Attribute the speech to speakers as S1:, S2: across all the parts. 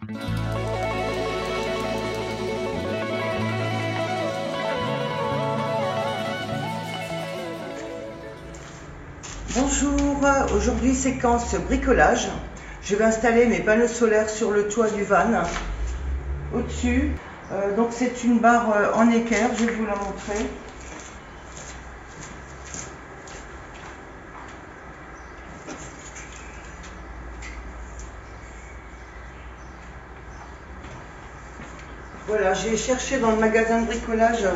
S1: Bonjour, aujourd'hui séquence bricolage. Je vais installer mes panneaux solaires sur le toit du van, au-dessus. Donc c'est une barre en équerre, je vais vous la montrer. Voilà, j'ai cherché dans le magasin de bricolage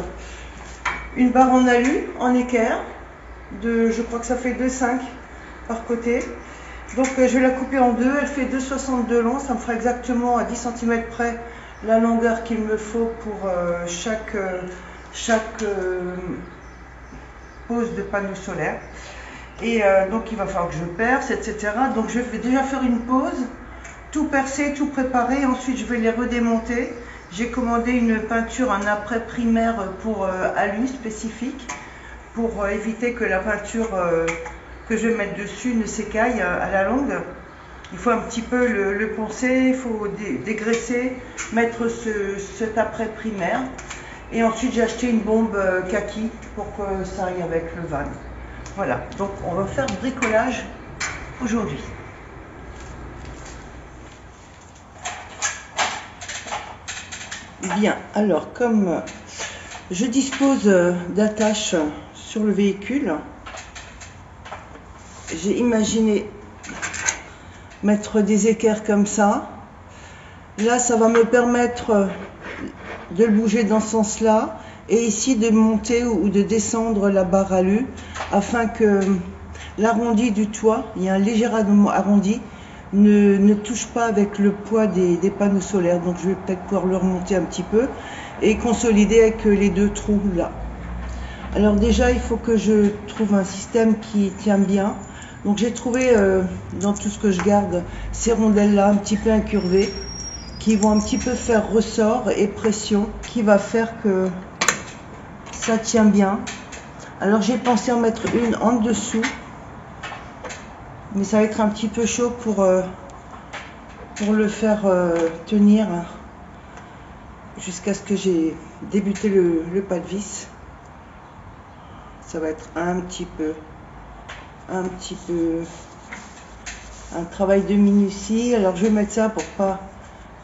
S1: une barre en alu, en équerre, je crois que ça fait 2,5 par côté. Donc je vais la couper en deux, elle fait 2,60 de long, ça me fera exactement à 10 cm près la longueur qu'il me faut pour chaque pose de panneau solaire. Et donc il va falloir que je perce, etc. Donc je vais déjà faire une pose, tout percer, tout préparer, ensuite je vais les redémonter. J'ai commandé une peinture, un après primaire pour alu spécifique, pour éviter que la peinture que je vais mettre dessus ne s'écaille à la longue. Il faut un petit peu le poncer, il faut dégraisser, mettre cet après primaire. Et ensuite j'ai acheté une bombe kaki pour que ça aille avec le van. Voilà, donc on va faire bricolage aujourd'hui. Bien, alors comme je dispose d'attaches sur le véhicule, j'ai imaginé mettre des équerres comme ça. Là, ça va me permettre de le bouger dans ce sens-là, et ici de monter ou de descendre la barre alu, afin que l'arrondi du toit, il y a un léger arrondi, ne touche pas avec le poids des panneaux solaires. Donc je vais peut-être pouvoir le remonter un petit peu et consolider avec les deux trous là. Alors déjà il faut que je trouve un système qui tient bien. Donc j'ai trouvé dans tout ce que je garde ces rondelles là un petit peu incurvées qui vont un petit peu faire ressort et pression, qui va faire que ça tient bien. Alors j'ai pensé en mettre une en dessous, mais ça va être un petit peu chaud pour le faire tenir jusqu'à ce que j'ai débuté le pas de vis. Ça va être un petit peu un travail de minutie. Alors je vais mettre ça pour pas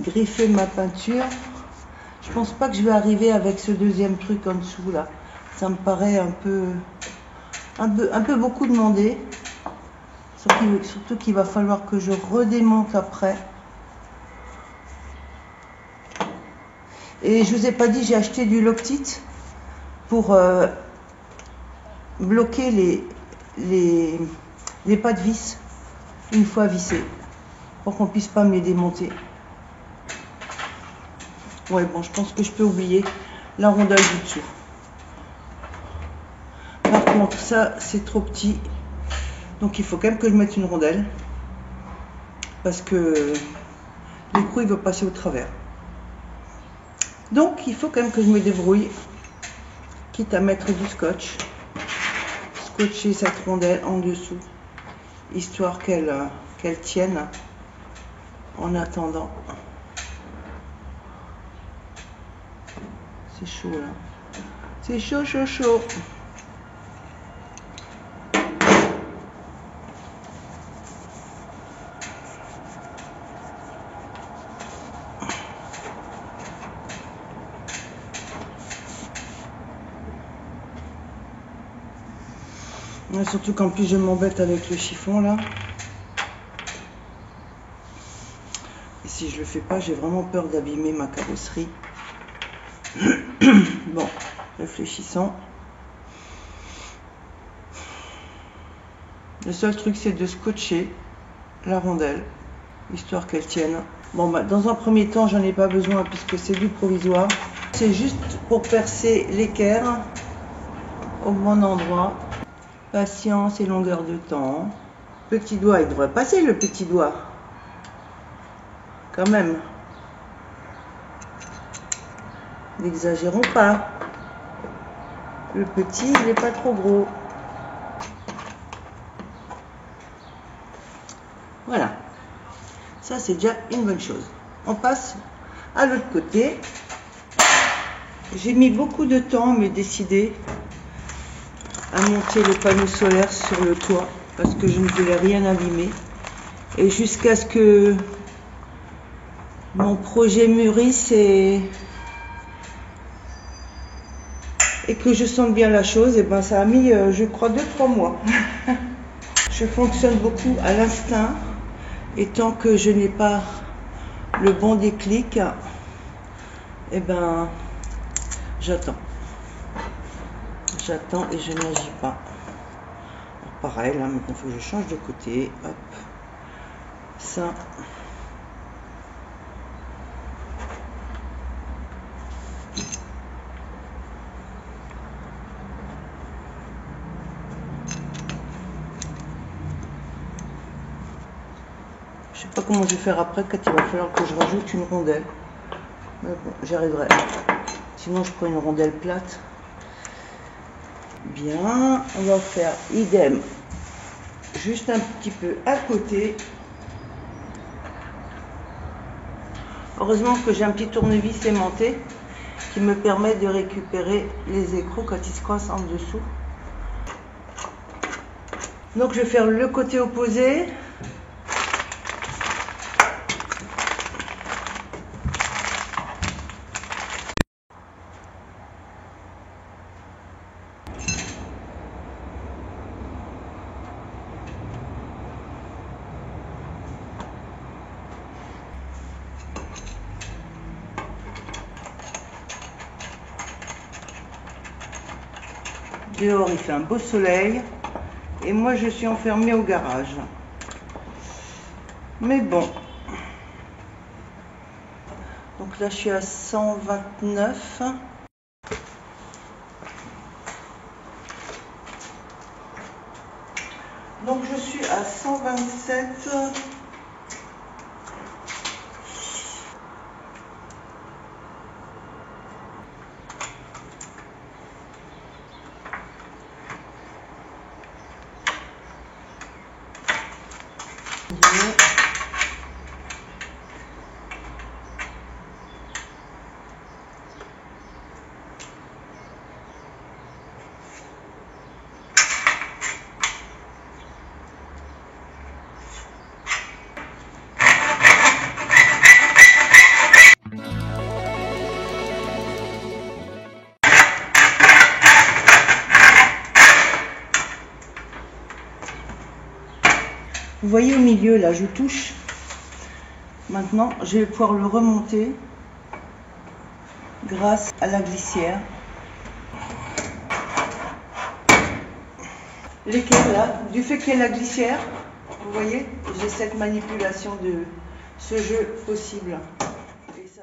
S1: griffer ma peinture. Je pense pas que je vais arriver avec ce deuxième truc en dessous là. Ça me paraît un peu beaucoup demandé. Surtout qu'il va falloir que je redémonte après. Et je vous ai pas dit, j'ai acheté du Loctite pour bloquer les pas de vis une fois vissés, pour qu'on puisse pas me les démonter. Ouais, bon, je pense que je peux oublier la rondelle du dessous. Par contre, ça, c'est trop petit. Donc, il faut quand même que je mette une rondelle. Parce que l'écrou, il va passer au travers. Donc, il faut quand même que je me débrouille. Quitte à mettre du scotch. Scotcher cette rondelle en dessous. Histoire qu'elle tienne en attendant. C'est chaud là. C'est chaud, chaud, chaud. Surtout qu'en plus je m'embête avec le chiffon là. Et si je le fais pas, j'ai vraiment peur d'abîmer ma carrosserie. Bon, réfléchissons. Le seul truc c'est de scotcher la rondelle, histoire qu'elle tienne. Bon bah dans un premier temps j'en ai pas besoin puisque c'est du provisoire. C'est juste pour percer l'équerre au bon endroit. Patience et longueur de temps. Petit doigt, il devrait passer le petit doigt. Quand même. N'exagérons pas. Le petit, il n'est pas trop gros. Voilà. Ça, c'est déjà une bonne chose. on passe à l'autre côté. J'ai mis beaucoup de temps à me décider à monter le panneau solaire sur le toit parce que je ne voulais rien abîmer. Et jusqu'à ce que mon projet mûrisse et que je sente bien la chose, et ben ça a mis, je crois, 2-3 mois. Je fonctionne beaucoup à l'instinct et tant que je n'ai pas le bon déclic, et ben j'attends. J'attends et je n'agis pas. Alors, pareil, là, maintenant il faut que je change de côté. Hop. Ça. Je sais pas comment je vais faire après quand il va falloir que je rajoute une rondelle. Mais bon, j'y arriverai. Sinon, je prends une rondelle plate. Bien, on va faire idem. Juste un petit peu à côté. Heureusement que j'ai un petit tournevis aimanté qui me permet de récupérer les écrous quand ils se coincent en dessous. Donc je vais faire le côté opposé. Dehors, il fait un beau soleil et moi je suis enfermée au garage. Mais bon. Donc là, je suis à 129. Donc je suis à 127. Vous voyez au milieu, là, je touche. Maintenant, je vais pouvoir le remonter grâce à la glissière. L'équerre, là, du fait qu'il y ait la glissière, vous voyez, j'ai cette manipulation de ce jeu possible. Et ça,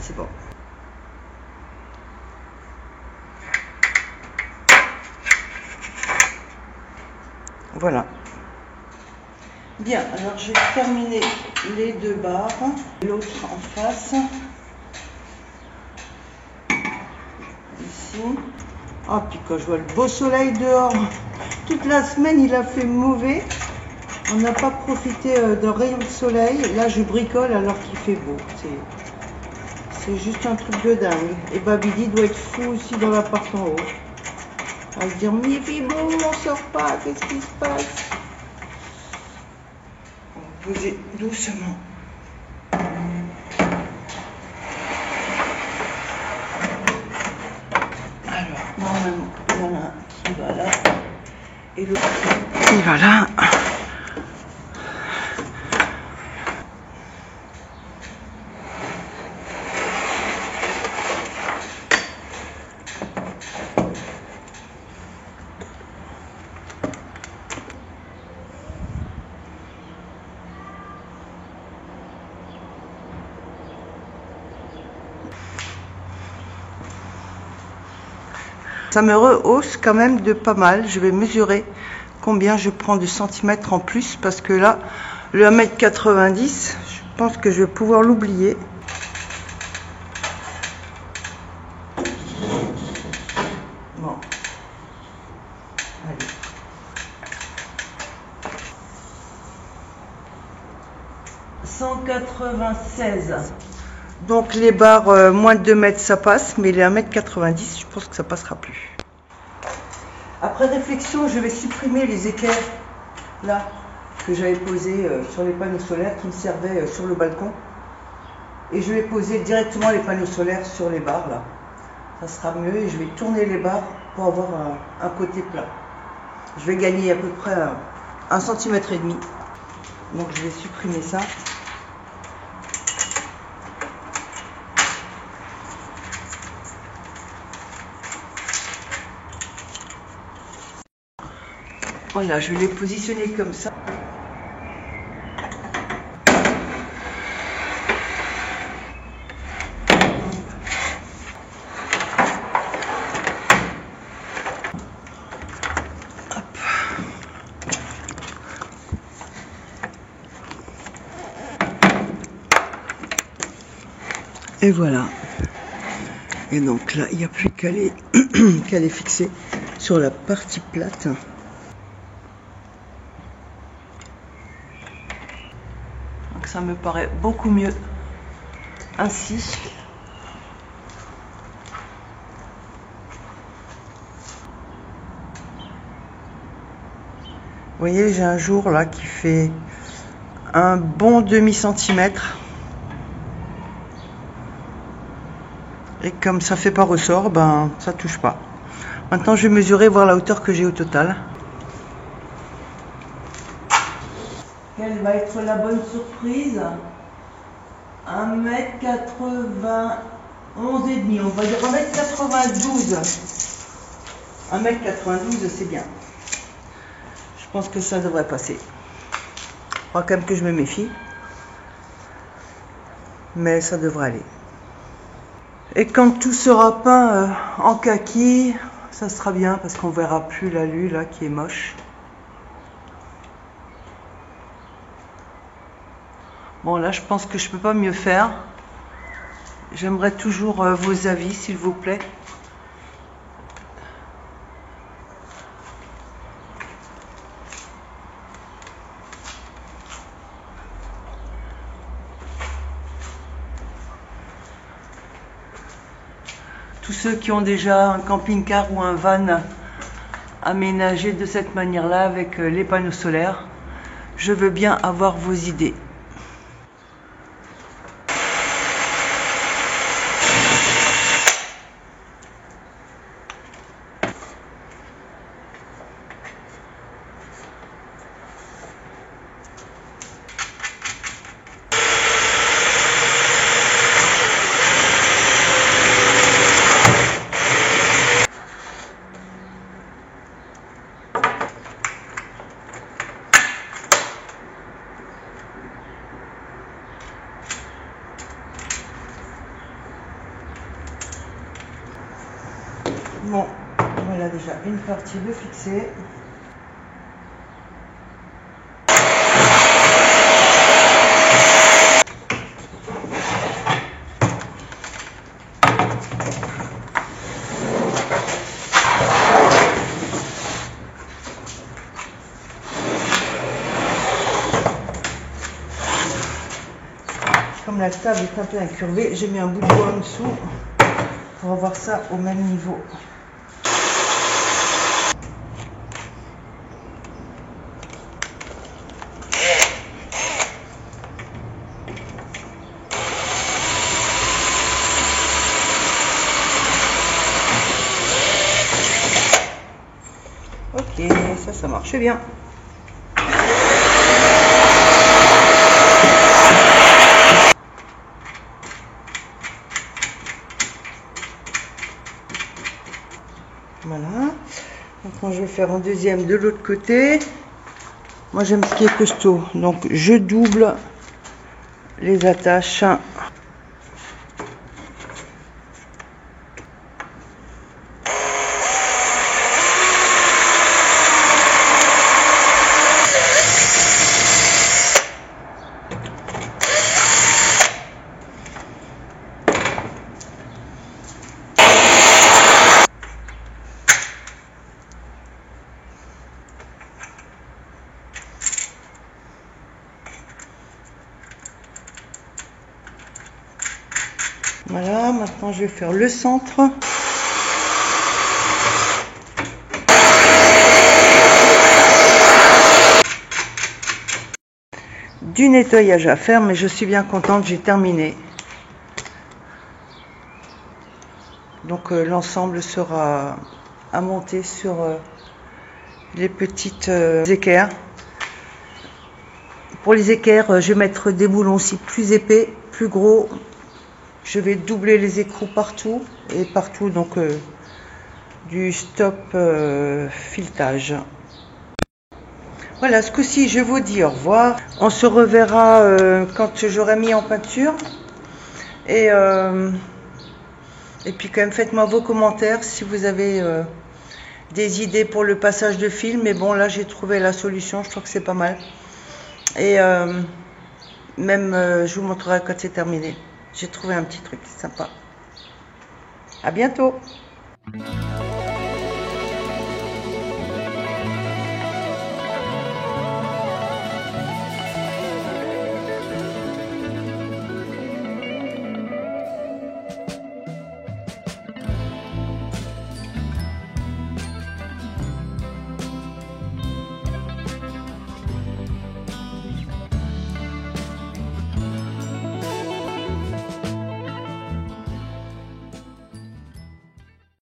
S1: c'est bon. Voilà. Bien, alors je vais terminer les deux barres, l'autre en face. Ici. Oh, puis quand je vois le beau soleil dehors, toute la semaine il a fait mauvais. On n'a pas profité d'un rayon de soleil. Là, je bricole alors qu'il fait beau. C'est juste un truc de dingue. Et Babidi doit être fou aussi dans l'appart en haut. À se dire, mais il fait beau, on sort pas, qu'est-ce qui se passe? On va poser doucement. Alors, normalement, il y en a un qui va là. Et l'autre qui va là. Ça me rehausse quand même de pas mal. Je vais mesurer combien je prends de centimètres en plus parce que là, le 1,90 m, je pense que je vais pouvoir l'oublier. Bon. Allez. « 196. Donc les barres moins de 2 mètres ça passe, mais les 1,90 m, je pense que ça passera plus. Après réflexion, je vais supprimer les équerres là que j'avais posés sur les panneaux solaires qui me servaient sur le balcon. Et je vais poser directement les panneaux solaires sur les barres là. Ça sera mieux et je vais tourner les barres pour avoir un côté plat. Je vais gagner à peu près 1,5 cm. Donc je vais supprimer ça. Voilà, je vais les positionner comme ça. Hop. Et voilà. Et donc là, il n'y a plus qu'à les, qu'à les fixer sur la partie plate. Ça me paraît beaucoup mieux ainsi. Vous voyez, j'ai un jour là qui fait un bon demi-centimètre. Et comme ça fait pas ressort, ben ça touche pas. Maintenant je vais mesurer, voir la hauteur que j'ai au total. Quelle va être la bonne surprise? 1,91 m, on va dire 1,92 m. 1,92 m, c'est bien. Je pense que ça devrait passer. Je crois quand même que je me méfie. Mais ça devrait aller. Et quand tout sera peint en kaki, ça sera bien parce qu'on verra plus l'alu là qui est moche. Bon là je pense que je peux pas mieux faire. J'aimerais toujours vos avis s'il vous plaît. Tous ceux qui ont déjà un camping-car ou un van aménagé de cette manière-là avec les panneaux solaires, je veux bien avoir vos idées. Bon, voilà déjà une partie de fixée. Comme la table est un peu incurvée, j'ai mis un bout de bois en dessous pour avoir ça au même niveau. Ok, ça marche bien. Voilà. Maintenant, je vais faire un deuxième de l'autre côté. Moi, j'aime ce qui est costaud. Donc, je double les attaches. Voilà, maintenant je vais faire le centre. Du nettoyage à faire, mais je suis bien contente, j'ai terminé. Donc l'ensemble sera à monter sur les petites équerres. Pour les équerres, je vais mettre des boulons aussi plus épais, plus gros. Je vais doubler les écrous partout et partout donc du stop filetage. Voilà, ce coup-ci, je vous dis au revoir. On se reverra quand j'aurai mis en peinture. Et puis quand même, faites-moi vos commentaires si vous avez des idées pour le passage de film. Mais bon, là, j'ai trouvé la solution. Je trouve que c'est pas mal. Et même, je vous montrerai quand c'est terminé. J'ai trouvé un petit truc sympa. À bientôt.